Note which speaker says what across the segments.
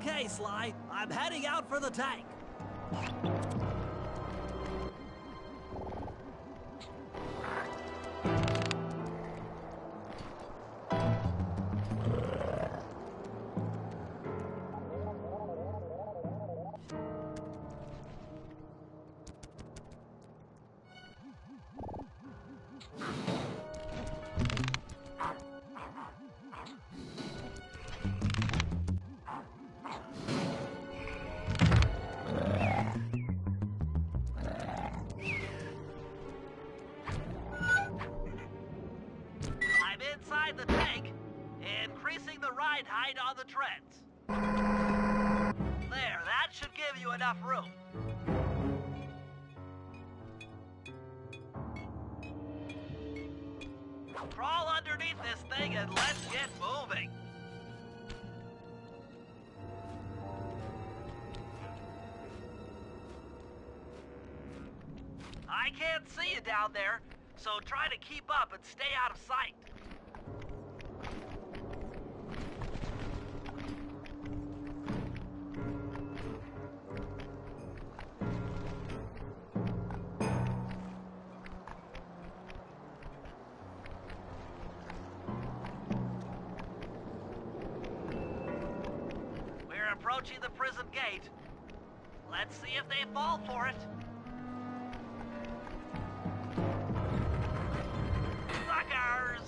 Speaker 1: Okay, Sly. I'm heading out for the tank. Inside the tank, increasing the ride height on the treads. There, that should give you enough room. Crawl underneath this thing and let's get moving. I can't see you down there, so try to keep up and stay out of sight. We're approaching the prison gate. Let's see if they fall for it. Suckers!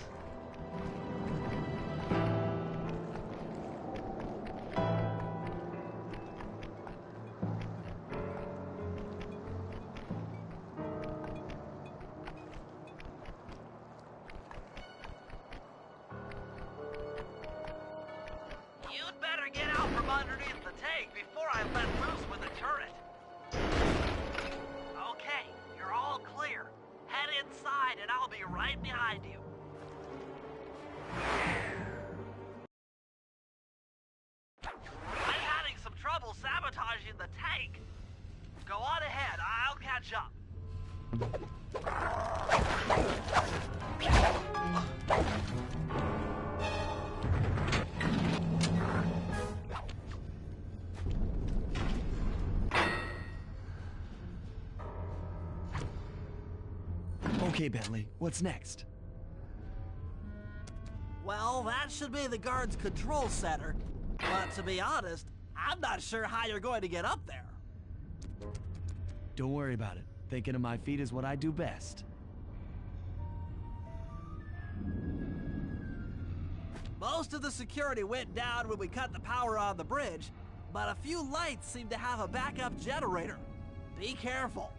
Speaker 1: You'd better get out from underneath the tank before I let loose with the turret. Okay, you're all clear. Head inside and I'll be right behind you. I'm having some trouble sabotaging the tank. Go on ahead, I'll catch up.
Speaker 2: Okay, Bentley, what's next?
Speaker 1: Well, that should be the guard's control center. But to be honest, I'm not sure how you're going to get up there.
Speaker 2: Don't worry about it. Thinking of my feet is what I do best.
Speaker 1: Most of the security went down when we cut the power on the bridge, but a few lights seem to have a backup generator. Be careful.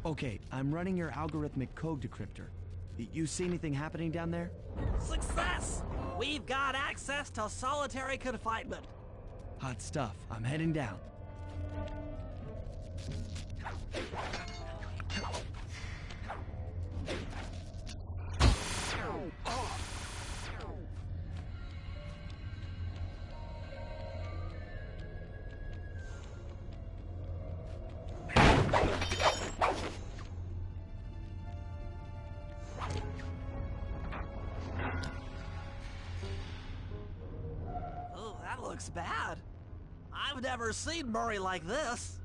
Speaker 2: Okay, I'm running your algorithmic code decryptor. You see anything happening down there?
Speaker 1: Success! We've got access to solitary confinement.
Speaker 2: Hot stuff. I'm heading down.
Speaker 1: Oh, that looks bad. I've never seen Murray like this.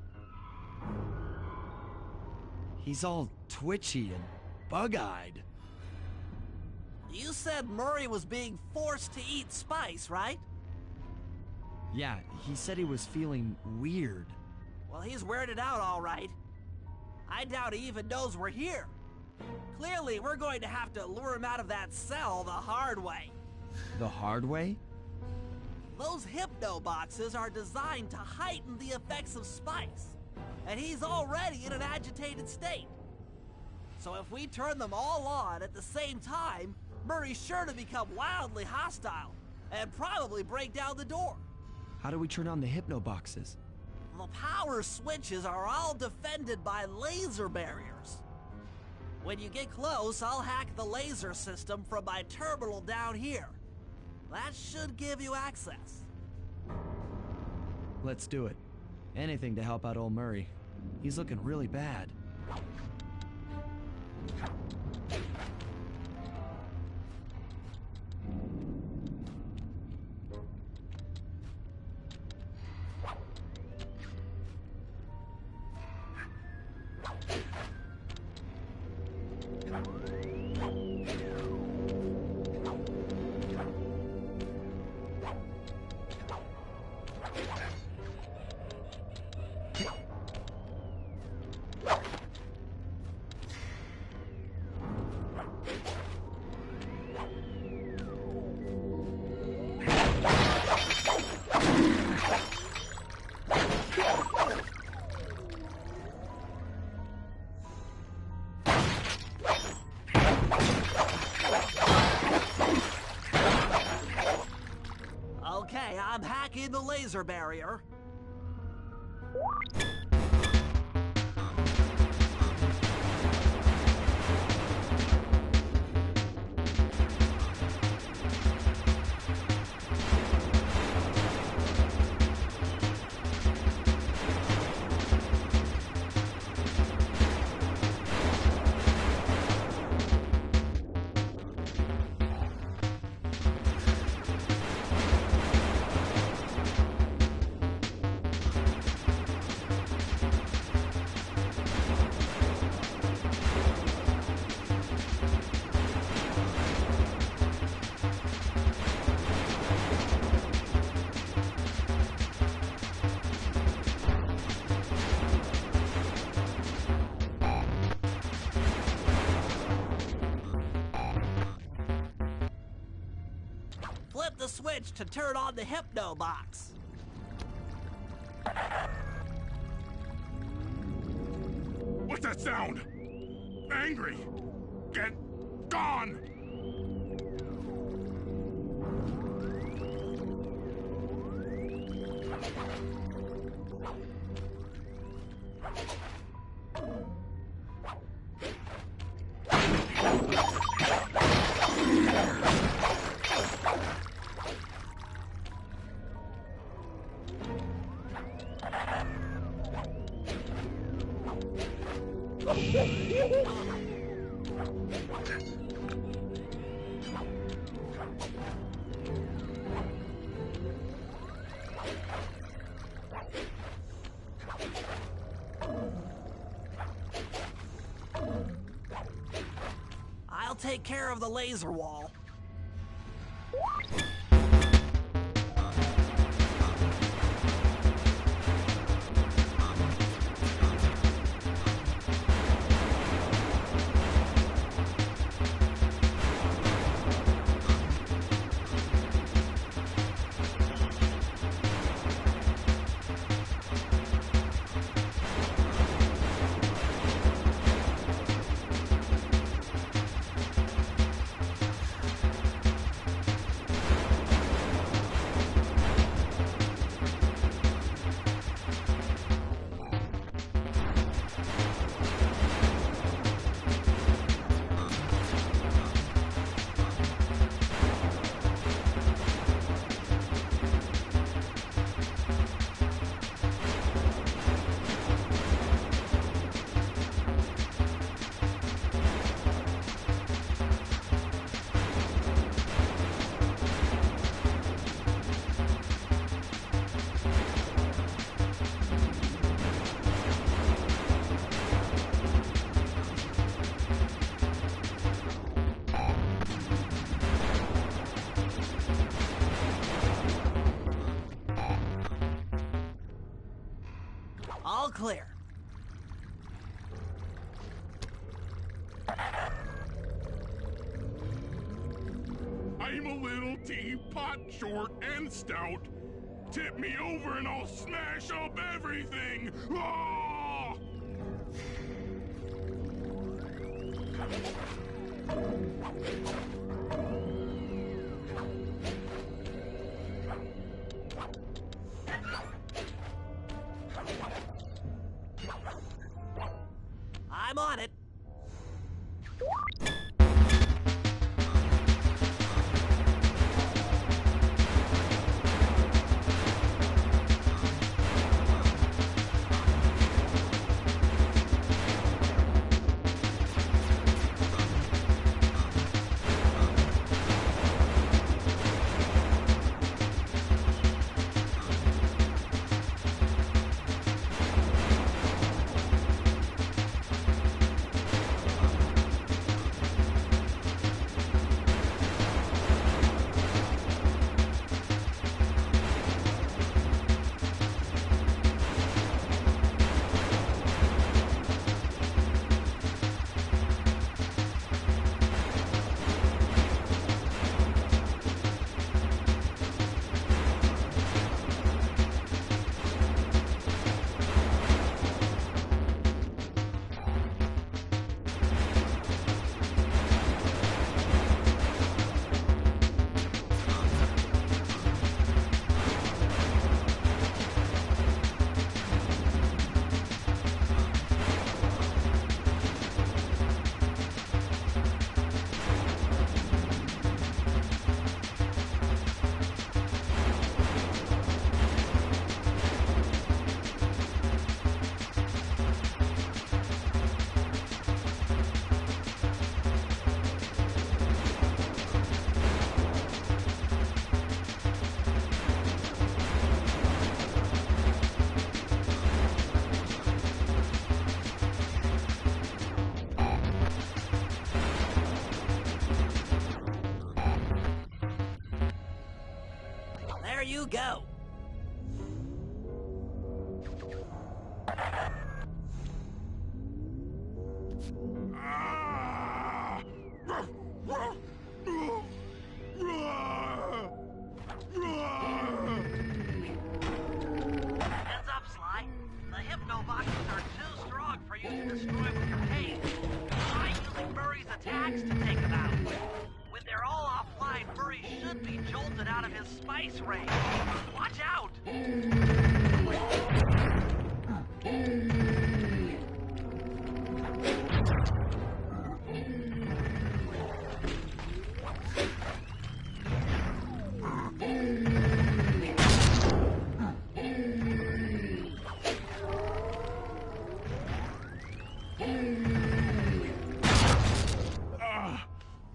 Speaker 2: He's all twitchy and bug-eyed.
Speaker 1: You said Murray was being forced to eat spice, right?
Speaker 2: Yeah, he said he was feeling weird.
Speaker 1: Well, he's weirded out all right. I doubt he even knows we're here. Clearly, we're going to have to lure him out of that cell the hard way.
Speaker 2: The hard way?
Speaker 1: Those hypno boxes are designed to heighten the effects of spice, and he's already in an agitated state. So if we turn them all on at the same time, Murray's sure to become wildly hostile and probably break down the door.
Speaker 2: How do we turn on the hypno boxes?
Speaker 1: The power switches are all defended by laser barriers. When you get close, I'll hack the laser system from my terminal down here. That should give you access.
Speaker 2: Let's do it. Anything to help out old Murray. He's looking really bad.
Speaker 1: Okay, I'm hacking the laser barrier. Flip the switch to turn on the hypno box.
Speaker 3: What's that sound? Angry! Get gone!
Speaker 1: I'll take care of the laser wall. All clear.
Speaker 3: I'm a little teapot, short and stout. Tip me over and I'll smash up everything! Ah!
Speaker 1: I'm on it. There you go.
Speaker 3: Ah!
Speaker 1: Heads up, Sly. The hypno boxes are too strong for you to destroy with your haze. Try using Murray's attacks to take them out. When they're all offline, Murray should be jolted out of his spice range. Watch out!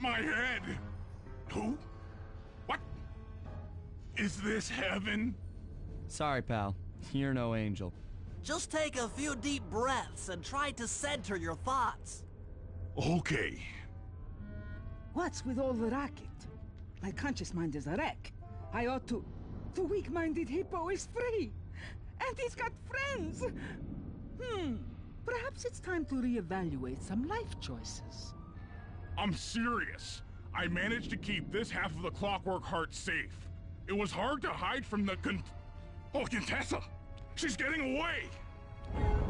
Speaker 3: My head! Who? What? Is this heaven?
Speaker 2: Sorry, pal. You're no angel.
Speaker 1: Just take a few deep breaths and try to center your thoughts.
Speaker 3: Okay.
Speaker 4: What's with all the racket? My conscious mind is a wreck. I ought to... The weak-minded hippo is free! And he's got friends! Perhaps it's time to reevaluate some life choices.
Speaker 3: I'm serious. I managed to keep this half of the Clockwork Heart safe. It was hard to hide from the Contessa! She's getting away!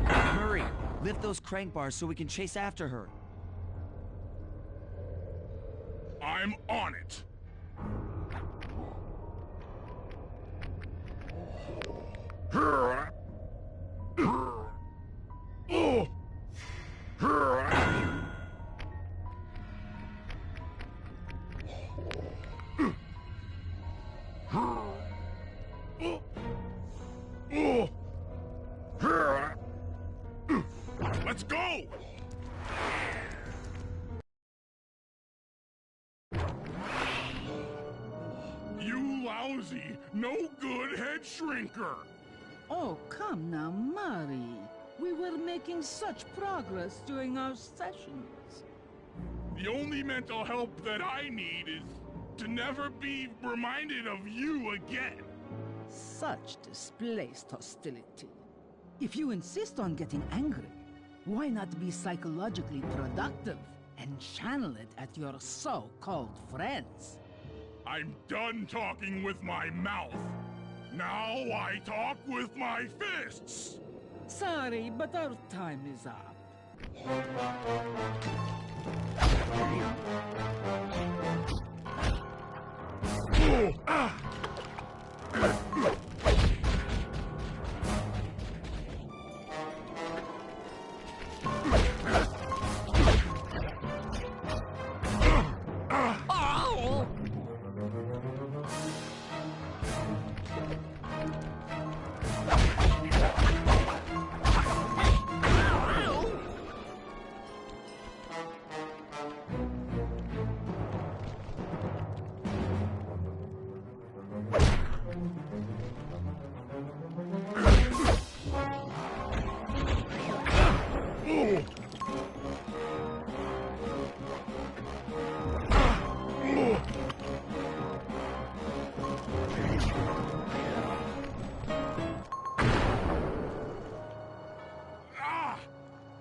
Speaker 2: Hurry! Lift those crank bars so we can chase after her.
Speaker 3: I'm on it! Let's go! You lousy, no good head shrinker!
Speaker 4: Oh, come now, Murray. We were making such progress during our sessions.
Speaker 3: The only mental help that I need is to never be reminded of you again.
Speaker 4: Such displaced hostility. If you insist on getting angry, why not be psychologically productive and channel it at your so-called friends?
Speaker 3: I'm done talking with my mouth. Now I talk with my fists.
Speaker 4: Sorry, but our time is up.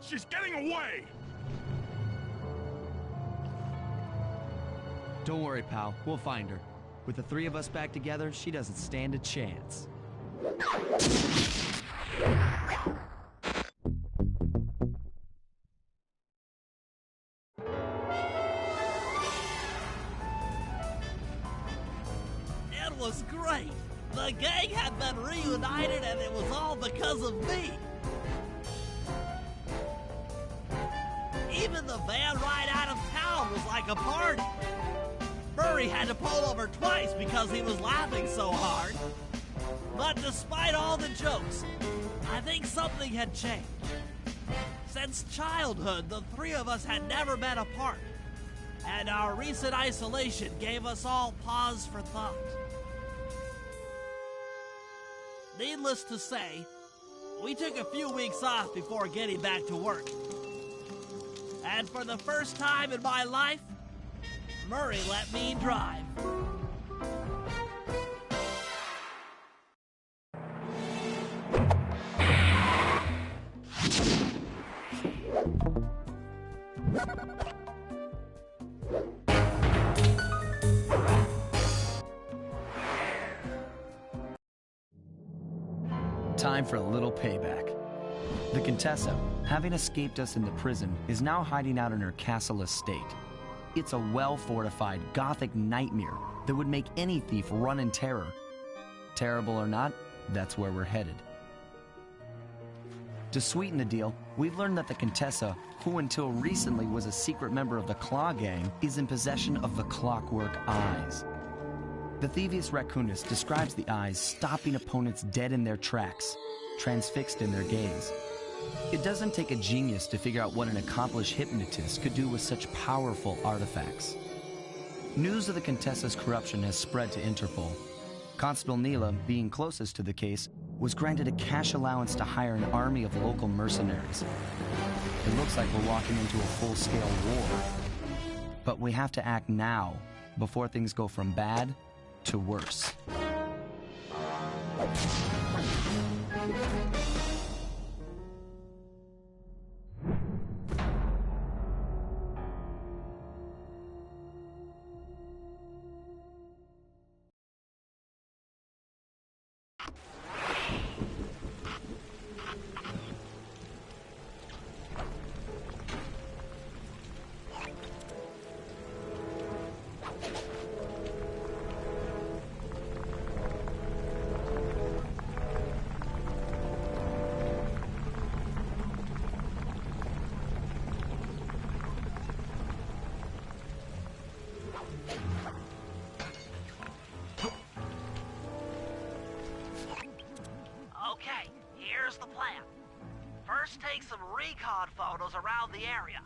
Speaker 3: She's getting away!
Speaker 2: Don't worry, pal. We'll find her. With the three of us back together, she doesn't stand a chance.
Speaker 1: It was great. The gang had been reunited and it was all because of me. Even the van ride out of town was like a party. Murray had to pull over twice because he was laughing so hard. But despite all the jokes, I think something had changed. Since childhood, the three of us had never been apart, and our recent isolation gave us all pause for thought. Needless to say, we took a few weeks off before getting back to work. And for the first time in my life, Murray let me drive.
Speaker 2: Time for a little payback. The Contessa, having escaped us in the prison, is now hiding out in her castle estate. It's a well-fortified Gothic nightmare that would make any thief run in terror. Terrible or not, that's where we're headed. To sweeten the deal, we've learned that the Contessa, who until recently was a secret member of the Claw Gang, is in possession of the Clockwork Eyes. The Thieves Raccoonist describes the eyes stopping opponents dead in their tracks, transfixed in their gaze. It doesn't take a genius to figure out what an accomplished hypnotist could do with such powerful artifacts. News of the Contessa's corruption has spread to Interpol. Constable Neyla, being closest to the case, was granted a cash allowance to hire an army of local mercenaries. It looks like we're walking into a full-scale war. But we have to act now, before things go from bad to worse.
Speaker 1: First, take some recon photos around the area.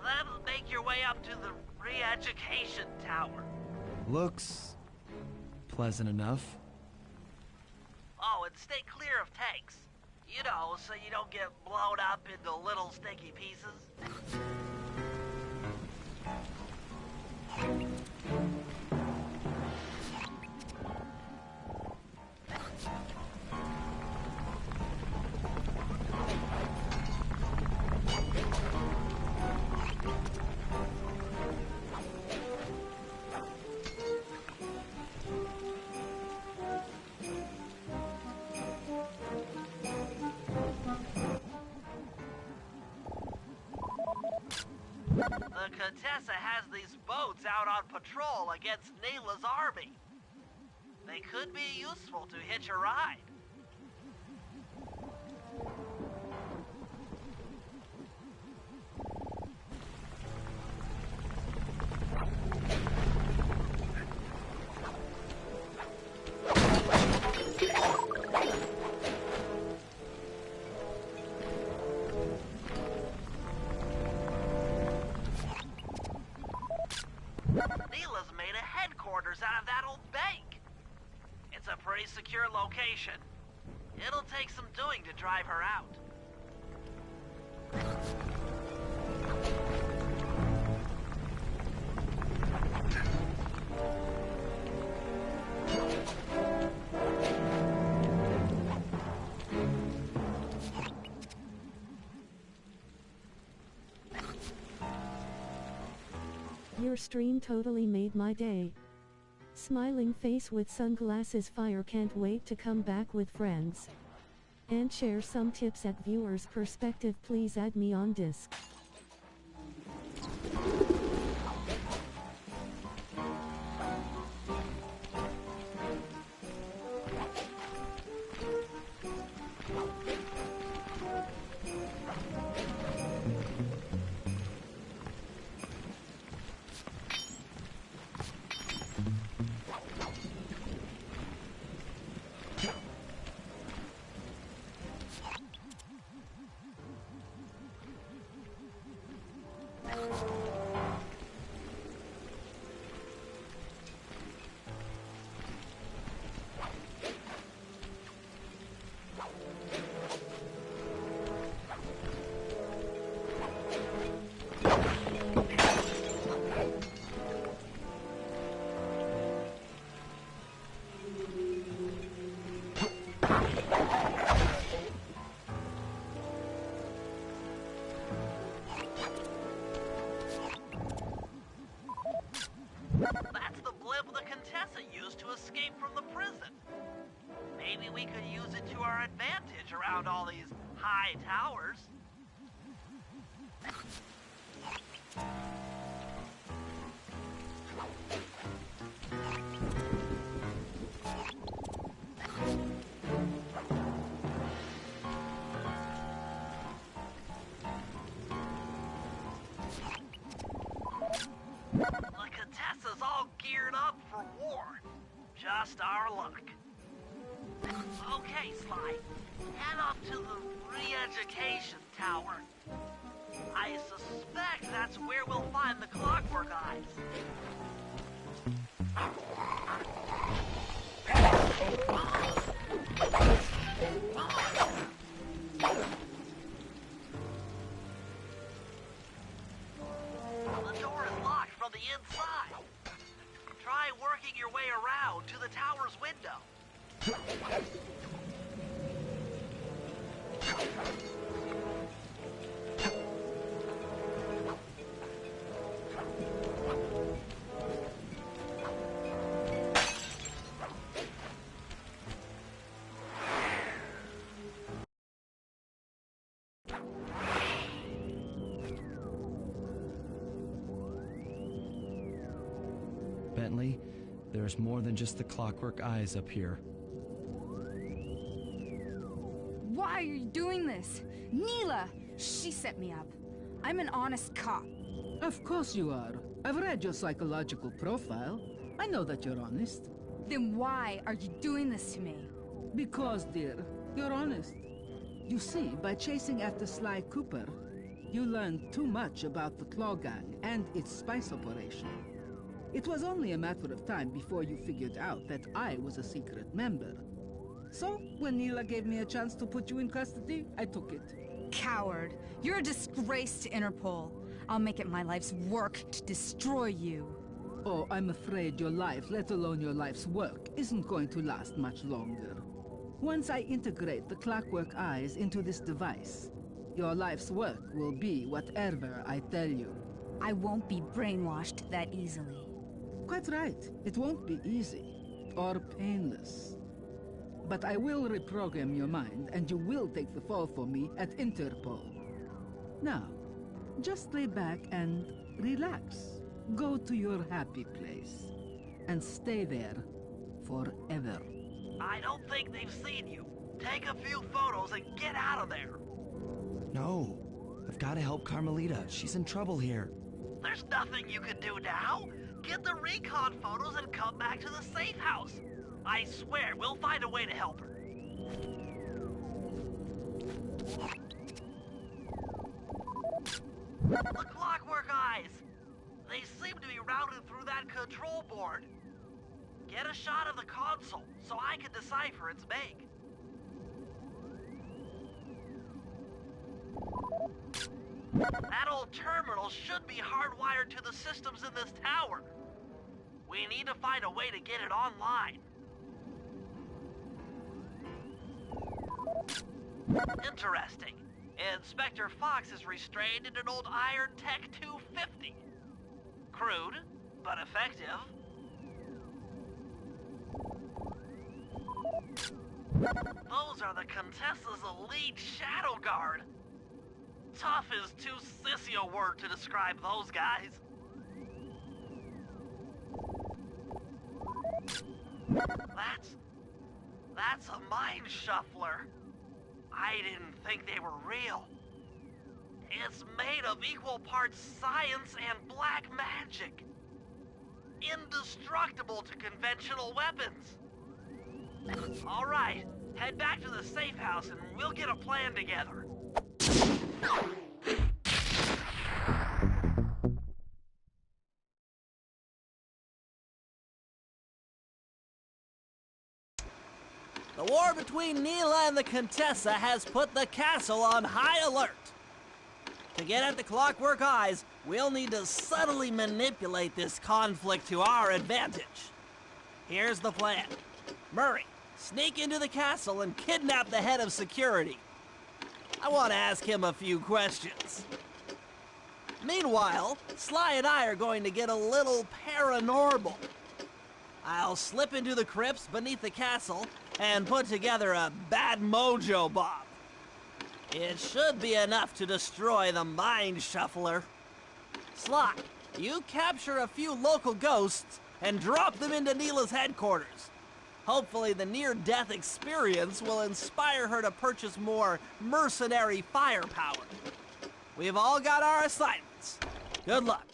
Speaker 1: Then make your way up to the re-education tower.
Speaker 2: Looks pleasant enough.
Speaker 1: Oh, and stay clear of tanks. You know, so you don't get blown up into little sticky pieces. Contessa has these boats out on patrol against Neyla's army. They could be useful to hitch a ride. Neyla's made a headquarters out of that old bank. It's a pretty secure location. It'll take some doing to drive her out.
Speaker 5: Your stream totally made my day. Smiling face with sunglasses fire, can't wait to come back with friends. And share some tips at viewer's perspective, please add me on disc. That's the blimp the Contessa used to escape from the prison. Maybe we could use it to our advantage around all these high towers. The Contessa's all geared up for war. Just our luck. Okay, Sly. Head up to the re-education tower. I suspect that's where we'll find the Clockwork Eyes. The door is locked from the inside. Try working your way around to the tower's window.
Speaker 2: Bentley, there's more than just the Clockwork Eyes up here.
Speaker 6: Why are you doing this? Neyla! She set me up. I'm an honest cop.
Speaker 4: Of course you are. I've read your psychological profile. I know that you're honest.
Speaker 6: Then why are you doing this to me?
Speaker 4: Because, dear, you're honest. You see, by chasing after Sly Cooper, you learned too much about the Claw Gang and its spice operation. It was only a matter of time before you figured out that I was a secret member. So, when Neyla gave me a chance to put you in custody, I took it.
Speaker 6: Coward. You're a disgrace to Interpol. I'll make it my life's work to destroy you.
Speaker 4: Oh, I'm afraid your life, let alone your life's work, isn't going to last much longer. Once I integrate the Clockwork Eyes into this device, your life's work will be whatever I tell you.
Speaker 6: I won't be brainwashed that easily.
Speaker 4: Quite right. It won't be easy, or painless. But I will reprogram your mind, and you will take the fall for me at Interpol. Now, just lay back and relax. Go to your happy place. And stay there forever.
Speaker 1: I don't think they've seen you. Take a few photos and get out of there.
Speaker 2: No. I've got to help Carmelita. She's in trouble here.
Speaker 1: There's nothing you can do now. Get the recon photos and come back to the safe house. I swear, we'll find a way to help her. The Clockwork Eyes! They seem to be routed through that control board. Get a shot of the console so I can decipher its make. That old terminal should be hardwired to the systems in this tower. We need to find a way to get it online. Interesting. Inspector Fox is restrained in an old Iron Tech 250. Crude, but effective. Those are the Contessa's elite Shadow Guard. Tough is too sissy a word to describe those guys. That's a mind shuffler. I didn't think they were real. It's made of equal parts science and black magic. Indestructible to conventional weapons. All right, head back to the safe house and we'll get a plan together. The war between Neyla and the Contessa has put the castle on high alert. To get at the Clockwork Eyes, we'll need to subtly manipulate this conflict to our advantage. Here's the plan. Murray, sneak into the castle and kidnap the head of security. I want to ask him a few questions. Meanwhile, Sly and I are going to get a little paranormal. I'll slip into the crypts beneath the castle and put together a bad mojo bomb. It should be enough to destroy the mind shuffler. Sly, you capture a few local ghosts and drop them into Neyla's headquarters. Hopefully the near-death experience will inspire her to purchase more mercenary firepower. We've all got our assignments. Good luck.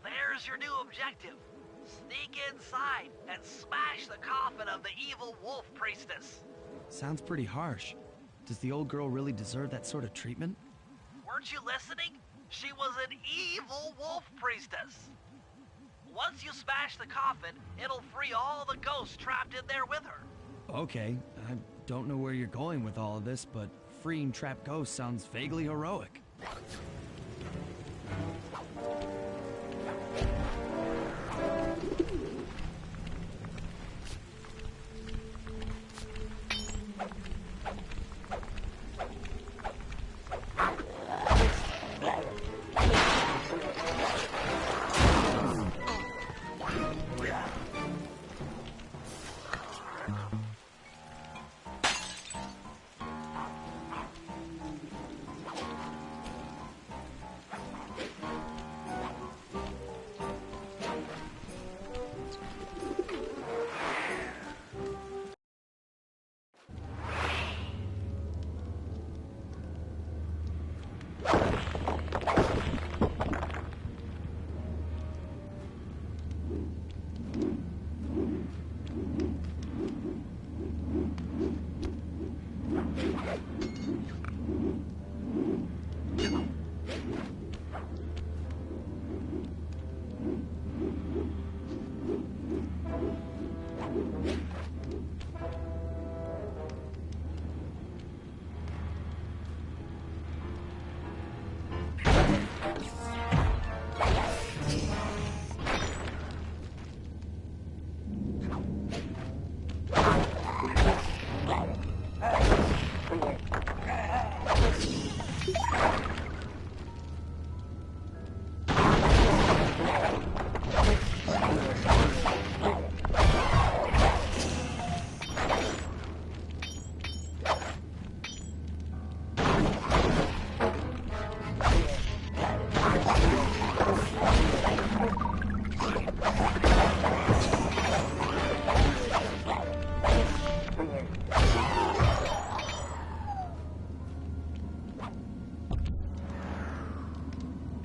Speaker 1: There's your new objective. Sneak inside and smash the coffin of the evil wolf priestess.
Speaker 2: Sounds pretty harsh. Does the old girl really deserve that sort of treatment?
Speaker 1: Weren't you listening? She was an evil wolf priestess. Once you smash the coffin, it'll free all the ghosts trapped in there with her.
Speaker 2: Okay, I Don't know where you're going with all of this, but freeing trapped ghosts sounds vaguely heroic.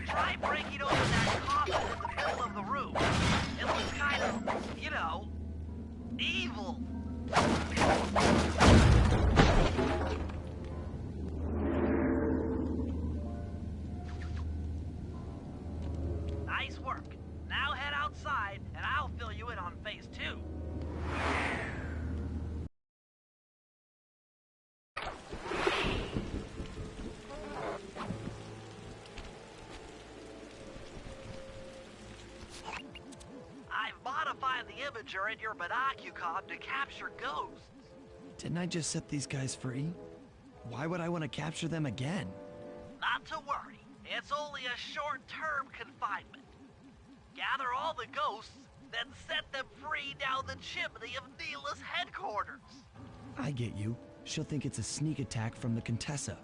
Speaker 1: Try breaking open that coffin in the middle of the room. It looks kind of, you know, evil. Nice work. Now head outside, and I'll fill you in on phase 2. I've modified the imager in your binocucom to capture ghosts.
Speaker 2: Didn't I just set these guys free? Why would I want to capture them again?
Speaker 1: Not to worry. It's only a short-term confinement. Gather all the ghosts, then set them free down the chimney of Neyla's headquarters.
Speaker 2: I get you. She'll think it's a sneak attack from the Contessa.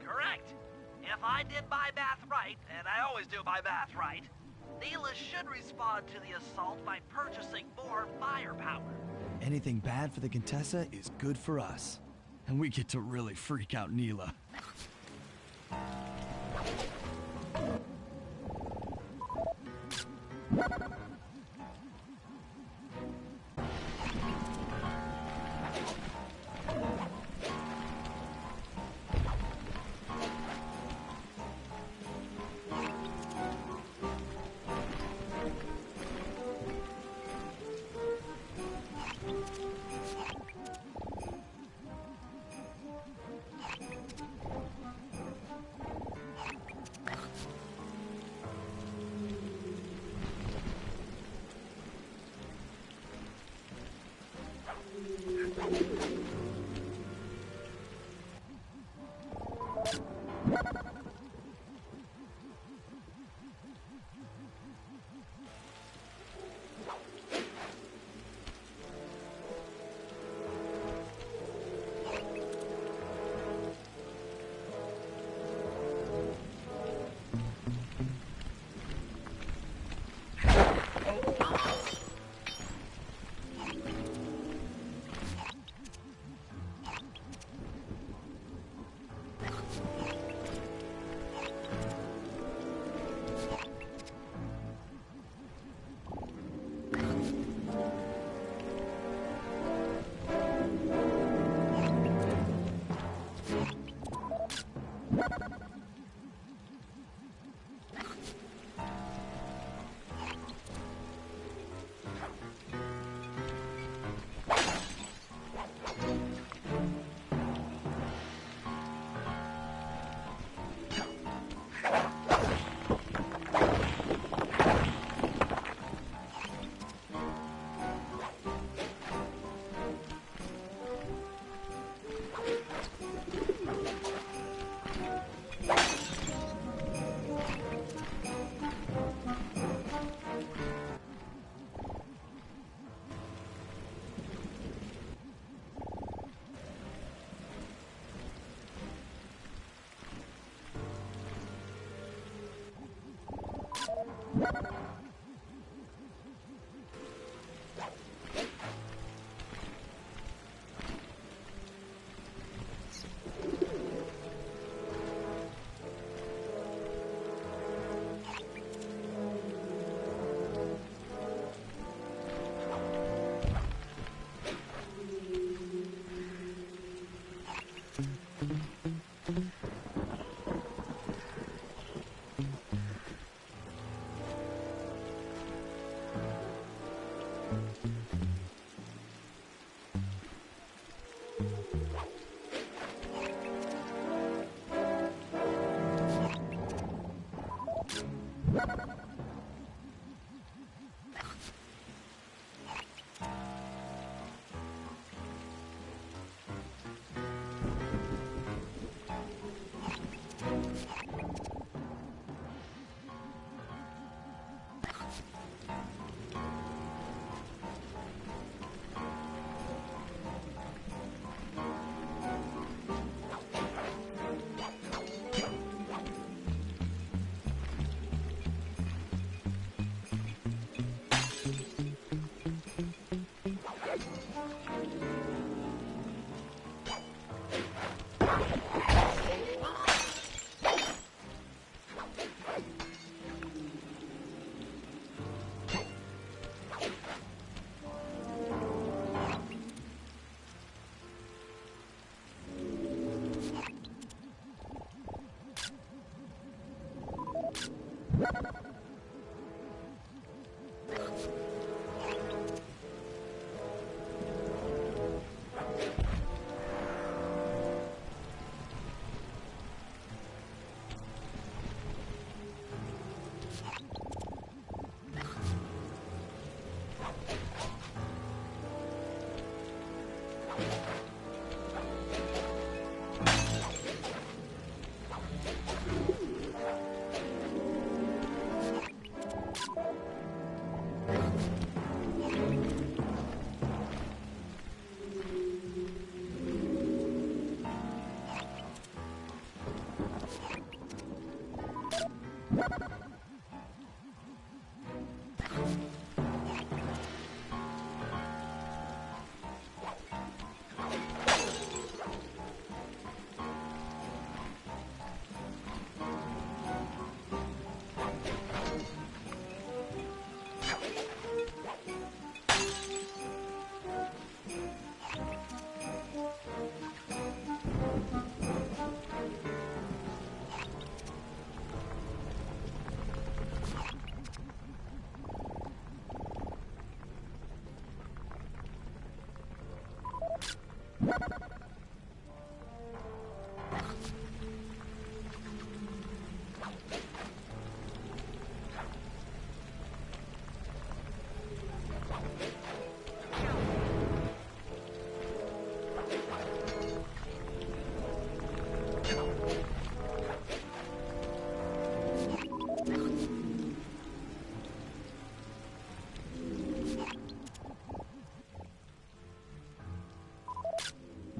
Speaker 1: Correct. If I did my math right, and I always do my math right, Neyla should respond to the assault by purchasing more firepower.
Speaker 2: Anything bad for the Contessa is good for us. And we get to really freak out Neyla.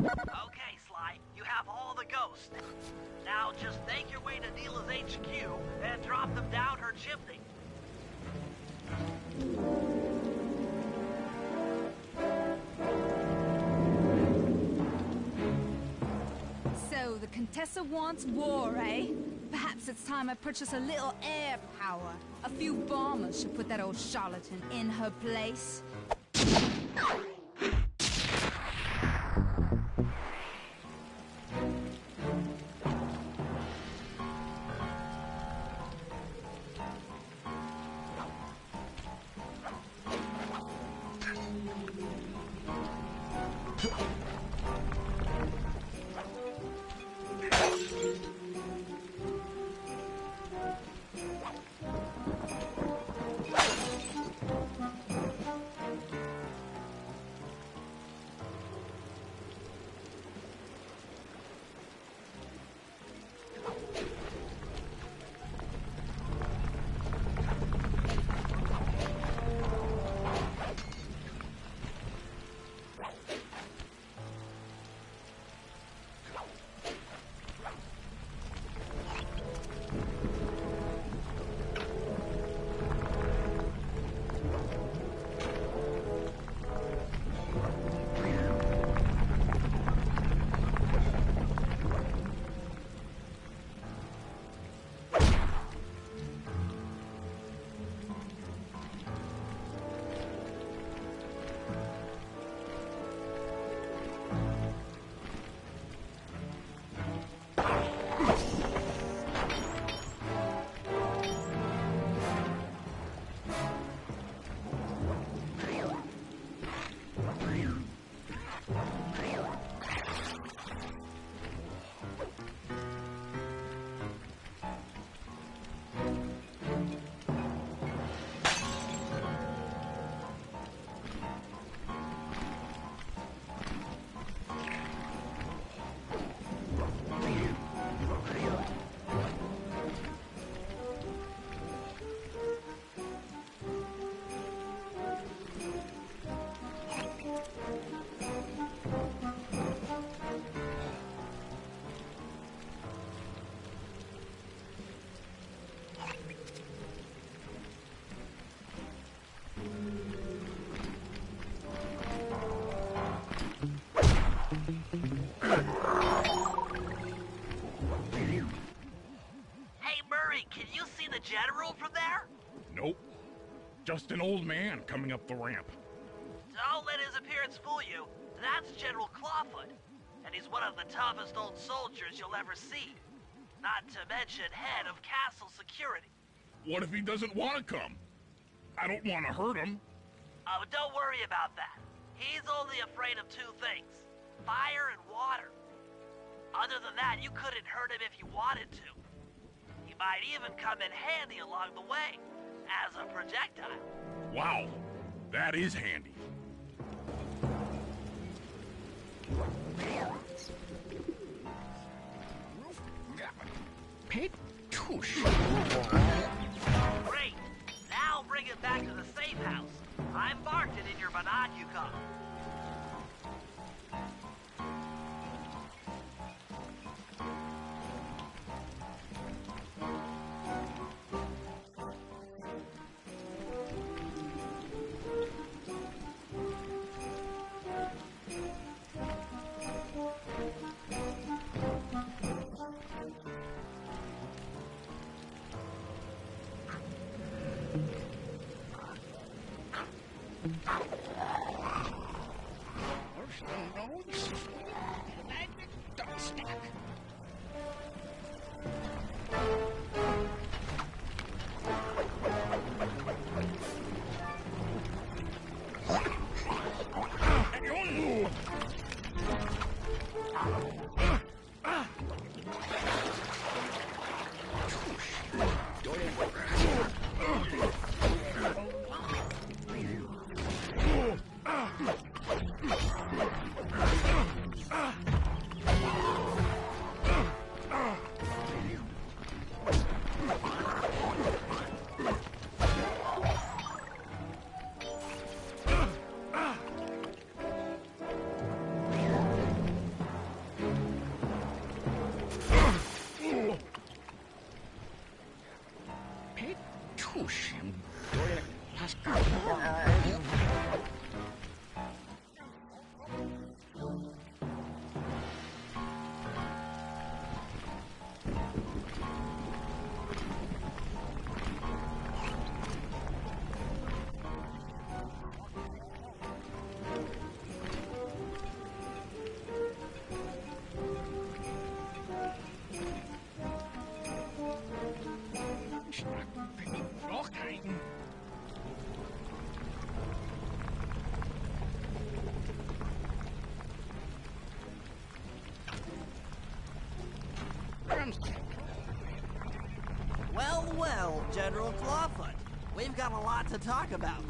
Speaker 1: Okay, Sly, you have all the ghosts. Now just make your way to Neyla's HQ and drop them down her chimney.
Speaker 6: So, the Contessa wants war, eh? Perhaps it's time I purchase a little air power. A few bombers should put that old charlatan in her place.
Speaker 3: an old man coming up the ramp.
Speaker 1: Don't let his appearance fool you. That's General Clawfoot, and he's one of the toughest old soldiers you'll ever see. Not to mention head of castle security.
Speaker 3: What if he doesn't want to come? I don't want to hurt him.
Speaker 1: Oh, don't worry about that. He's only afraid of two things, fire and water. Other than that, you couldn't hurt him if you wanted to. He might even come in handy along the way, as a projectile.
Speaker 3: Wow, that is handy.
Speaker 1: Great. Now bring it back to the safe house. I've marked it in your binocular. Well, General Clawfoot, we've got a lot to talk about.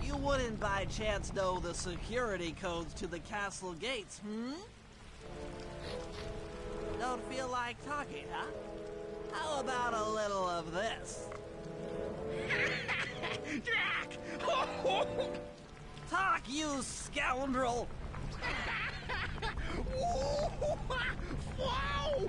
Speaker 1: You wouldn't by chance know the security codes to the castle gates, Don't feel like talking, huh? How about a little of this?
Speaker 3: Jack!
Speaker 1: Talk, you scoundrel!
Speaker 3: Wow!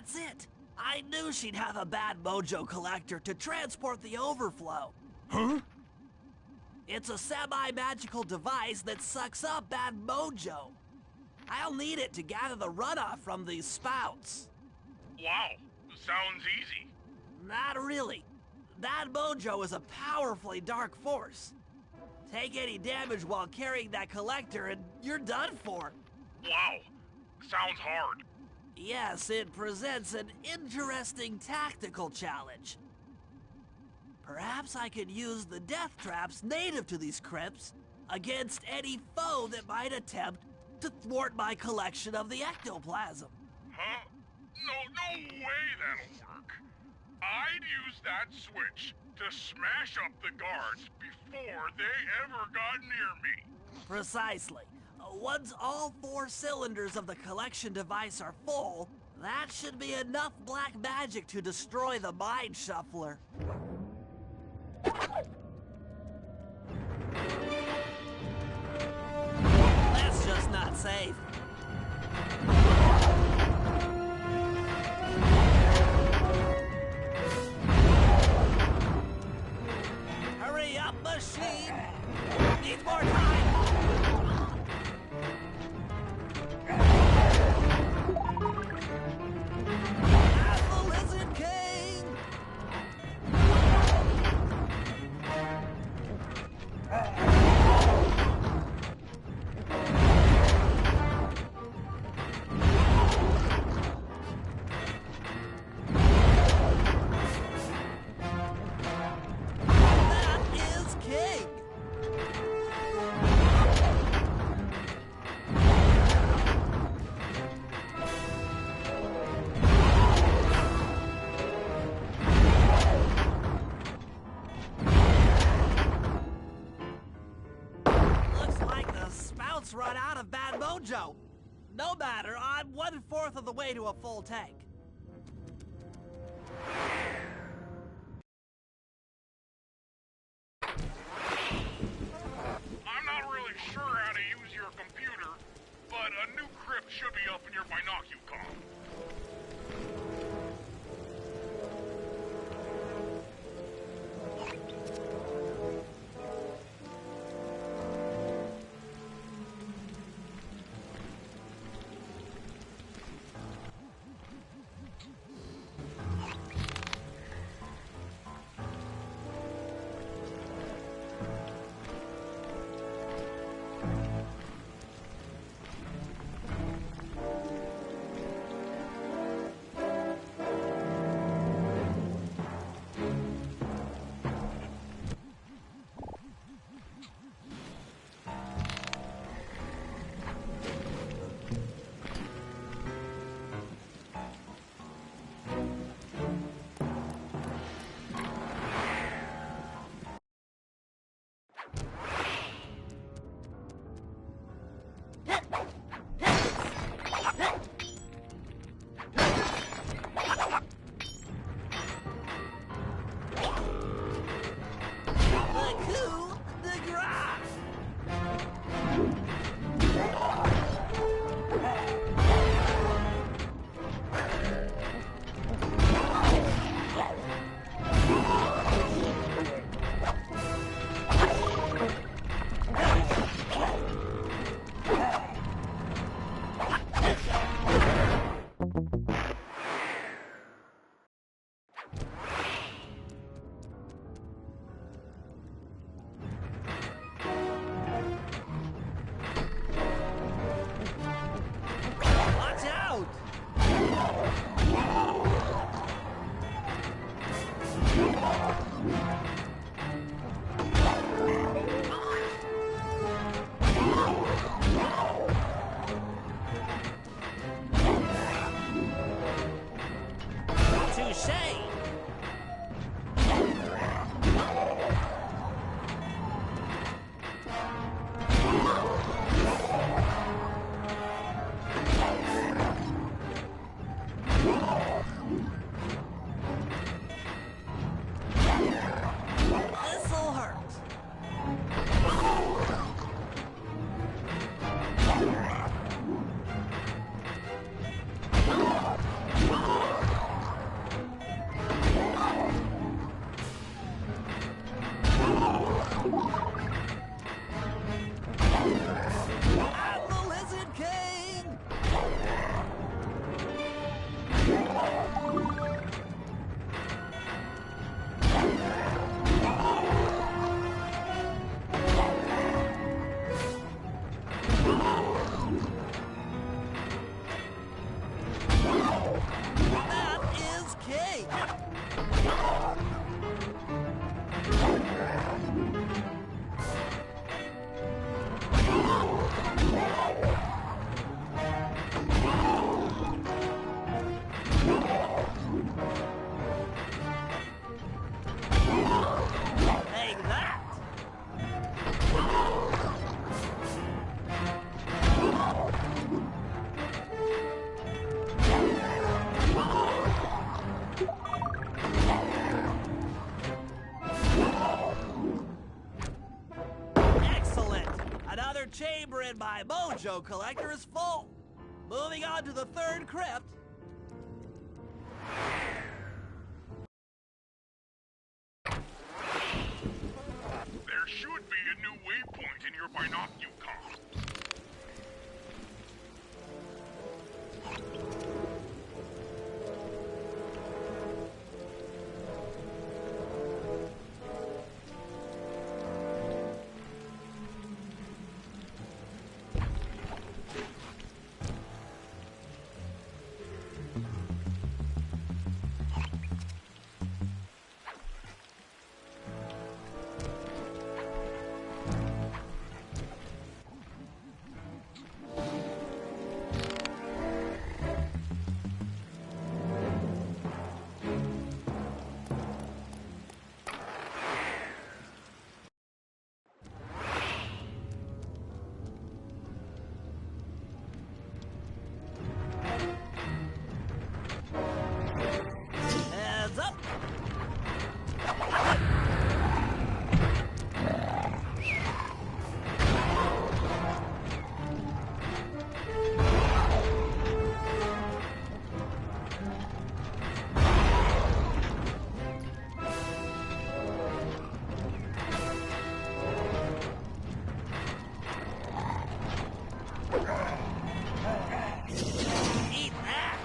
Speaker 1: That's it. I knew she'd have a bad mojo collector to transport the overflow.
Speaker 3: Huh?
Speaker 1: It's a semi-magical device that sucks up bad mojo. I'll need it to gather the runoff from these spouts.
Speaker 3: Wow, sounds easy.
Speaker 1: Not really. That mojo is a powerfully dark force. Take any damage while carrying that collector and you're done for.
Speaker 3: Wow, sounds hard.
Speaker 1: Yes, it presents an interesting tactical challenge. Perhaps I could use the death traps native to these crypts against any foe that might attempt to thwart my collection of the ectoplasm.
Speaker 3: Huh? No way that'll work. I'd use that switch to smash up the guards before they ever got near me.
Speaker 1: Precisely. Once all 4 cylinders of the collection device are full, that should be enough black magic to destroy the Mind Shuffler. That's just not safe. Hurry up, machine! Needs more time! I'm the Lizard King! That is King! Looks like the spouts run out of bad mojo. No matter, I'm 1/4 of the way to a full tank.
Speaker 3: I'm not really sure how to use your computer, but a new crypt should be up in your binocucom. The coup de grace! Watch out! Touché!
Speaker 1: chamber in my mojo collector is full. Moving on to the third crypt.
Speaker 3: There should be a new waypoint in your binocular.
Speaker 1: Heads up. Eat that.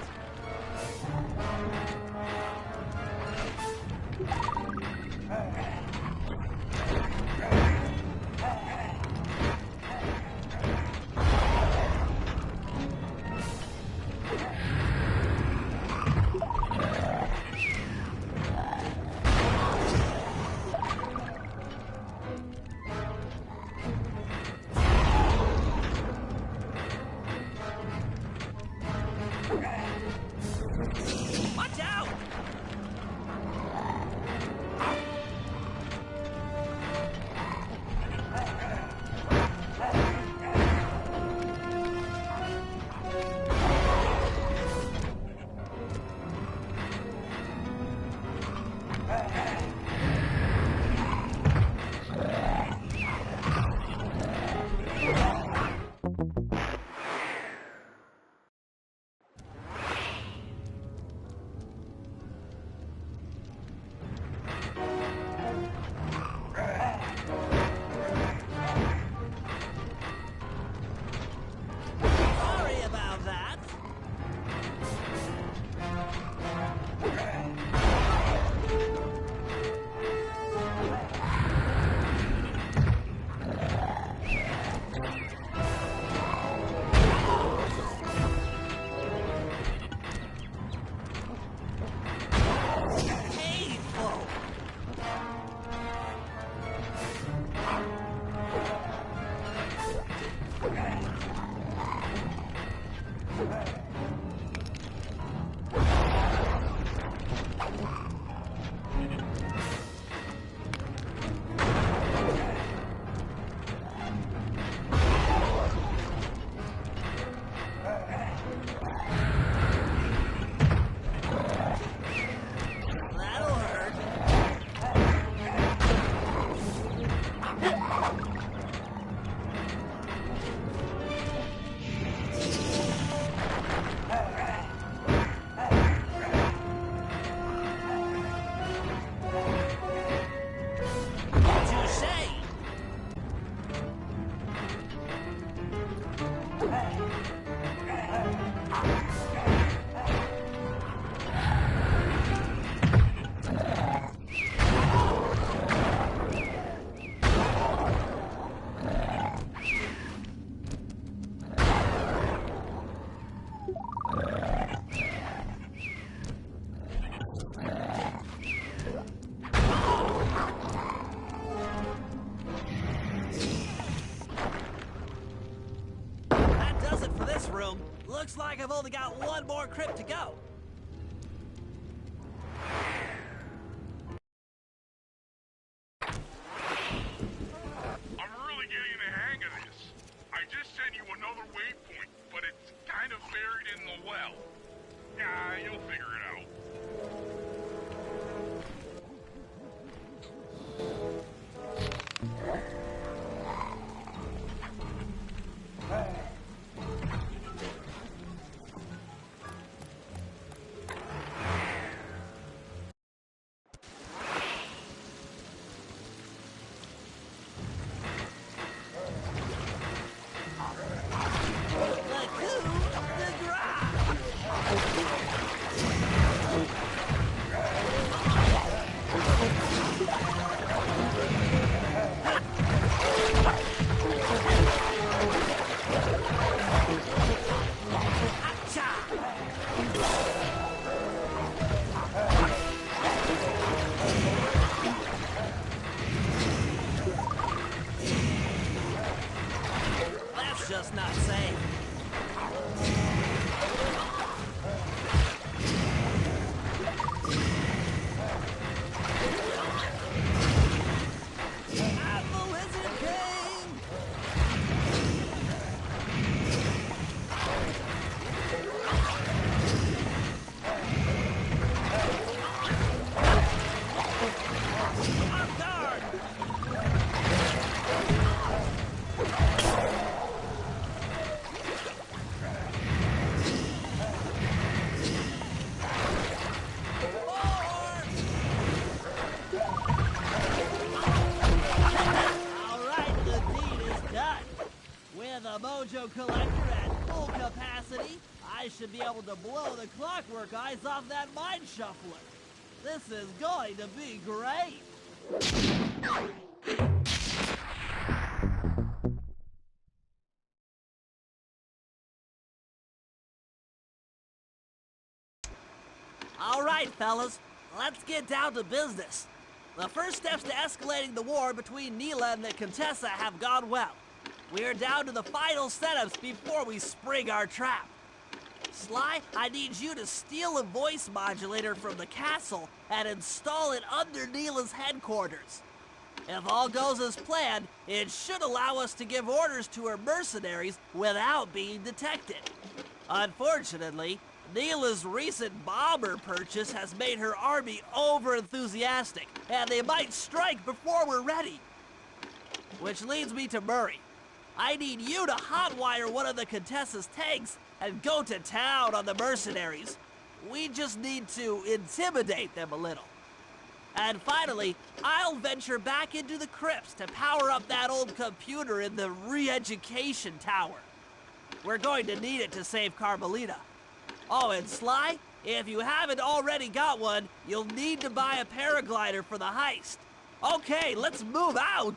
Speaker 1: Watch out! Sorry about that. Painful. That'll hurt. Touche. That does it for this room. Looks like I've only got one more crypt to go.
Speaker 3: I'm really getting the hang of this. I just sent you another waypoint, but it's kind of buried in the well. Yeah, you'll figure it out.
Speaker 1: On guard! Alright, the deed is done. With a mojo collector at full capacity, I should be able to blow the clockwork eyes off that mind shuffler. This is going to be great. All right, fellas, let's get down to business. The first steps to escalating the war between Neyla and the Contessa have gone well. We're down to the final setups before we spring our trap. Sly, I need you to steal a voice modulator from the castle and install it under Neyla's headquarters. If all goes as planned, it should allow us to give orders to her mercenaries without being detected. Unfortunately, Neyla's recent bomber purchase has made her army over-enthusiastic, and they might strike before we're ready. Which leads me to Murray. I need you to hotwire one of the Contessa's tanks and go to town on the mercenaries. We just need to intimidate them a little. And finally, I'll venture back into the crypts to power up that old computer in the re-education tower. We're going to need it to save Carmelita. Oh, and Sly, if you haven't already got one, you'll need to buy a paraglider for the heist. Okay, let's move out!